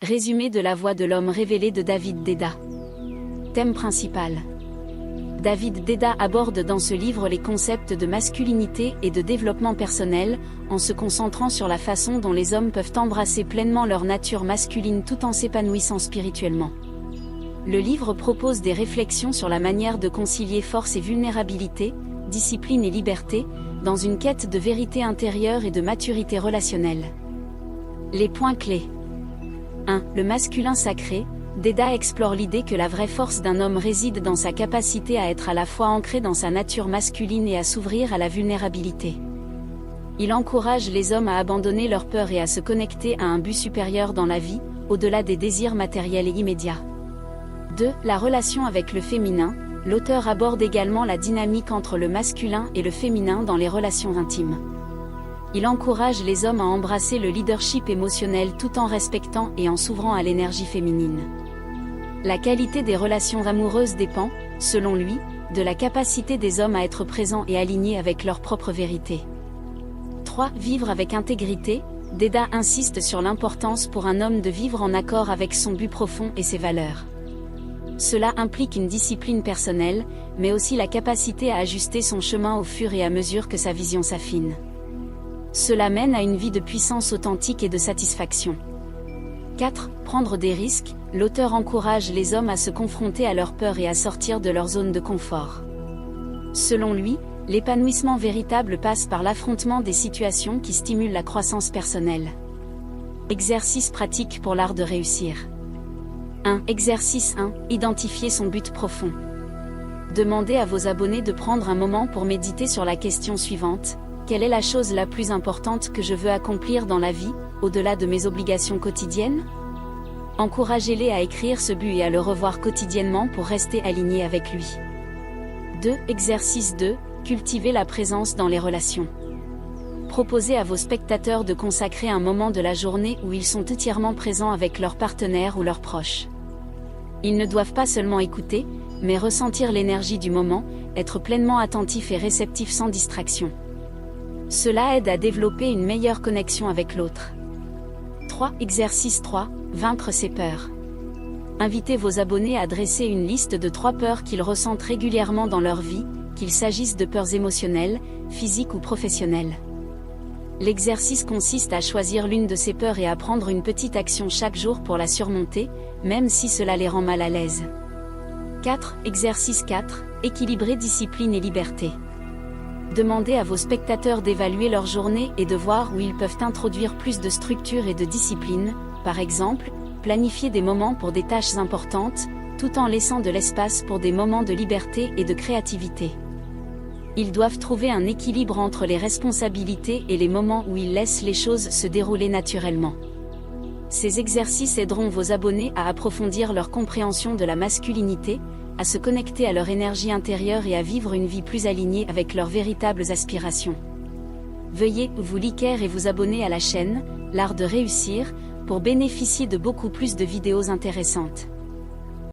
Résumé de la voix de l'homme révélé de David Déda. Thème principal. David Déda aborde dans ce livre les concepts de masculinité et de développement personnel, en se concentrant sur la façon dont les hommes peuvent embrasser pleinement leur nature masculine tout en s'épanouissant spirituellement. Le livre propose des réflexions sur la manière de concilier force et vulnérabilité, discipline et liberté, dans une quête de vérité intérieure et de maturité relationnelle. Les points clés. 1. Le masculin sacré. Déda explore l'idée que la vraie force d'un homme réside dans sa capacité à être à la fois ancré dans sa nature masculine et à s'ouvrir à la vulnérabilité. Il encourage les hommes à abandonner leur peur et à se connecter à un but supérieur dans la vie, au-delà des désirs matériels et immédiats. 2. La relation avec le féminin. L'auteur aborde également la dynamique entre le masculin et le féminin dans les relations intimes. Il encourage les hommes à embrasser le leadership émotionnel tout en respectant et en s'ouvrant à l'énergie féminine. La qualité des relations amoureuses dépend, selon lui, de la capacité des hommes à être présents et alignés avec leur propre vérité. 3. Vivre avec intégrité. Déda insiste sur l'importance pour un homme de vivre en accord avec son but profond et ses valeurs. Cela implique une discipline personnelle, mais aussi la capacité à ajuster son chemin au fur et à mesure que sa vision s'affine. Cela mène à une vie de puissance authentique et de satisfaction. 4. Prendre des risques. L'auteur encourage les hommes à se confronter à leurs peurs et à sortir de leur zone de confort. Selon lui, l'épanouissement véritable passe par l'affrontement des situations qui stimulent la croissance personnelle. Exercice pratique pour l'art de réussir. 1. Exercice 1. Identifier son but profond. Demandez à vos abonnés de prendre un moment pour méditer sur la question suivante. Quelle est la chose la plus importante que je veux accomplir dans la vie, au-delà de mes obligations quotidiennes? Encouragez-les à écrire ce but et à le revoir quotidiennement pour rester alignés avec lui. 2. Exercice 2. Cultiver la présence dans les relations. Proposez à vos spectateurs de consacrer un moment de la journée où ils sont entièrement présents avec leur partenaire ou leurs proches. Ils ne doivent pas seulement écouter, mais ressentir l'énergie du moment, être pleinement attentifs et réceptifs sans distraction. Cela aide à développer une meilleure connexion avec l'autre. 3. Exercice 3. Vaincre ses peurs. Invitez vos abonnés à dresser une liste de 3 peurs qu'ils ressentent régulièrement dans leur vie, qu'il s'agisse de peurs émotionnelles, physiques ou professionnelles. L'exercice consiste à choisir l'une de ces peurs et à prendre une petite action chaque jour pour la surmonter, même si cela les rend mal à l'aise. 4. Exercice 4. Équilibrer discipline et liberté. Demandez à vos spectateurs d'évaluer leur journée et de voir où ils peuvent introduire plus de structure et de discipline, par exemple, planifier des moments pour des tâches importantes, tout en laissant de l'espace pour des moments de liberté et de créativité. Ils doivent trouver un équilibre entre les responsabilités et les moments où ils laissent les choses se dérouler naturellement. Ces exercices aideront vos abonnés à approfondir leur compréhension de la masculinité, à se connecter à leur énergie intérieure et à vivre une vie plus alignée avec leurs véritables aspirations. Veuillez vous liker et vous abonner à la chaîne, l'art de réussir, pour bénéficier de beaucoup plus de vidéos intéressantes.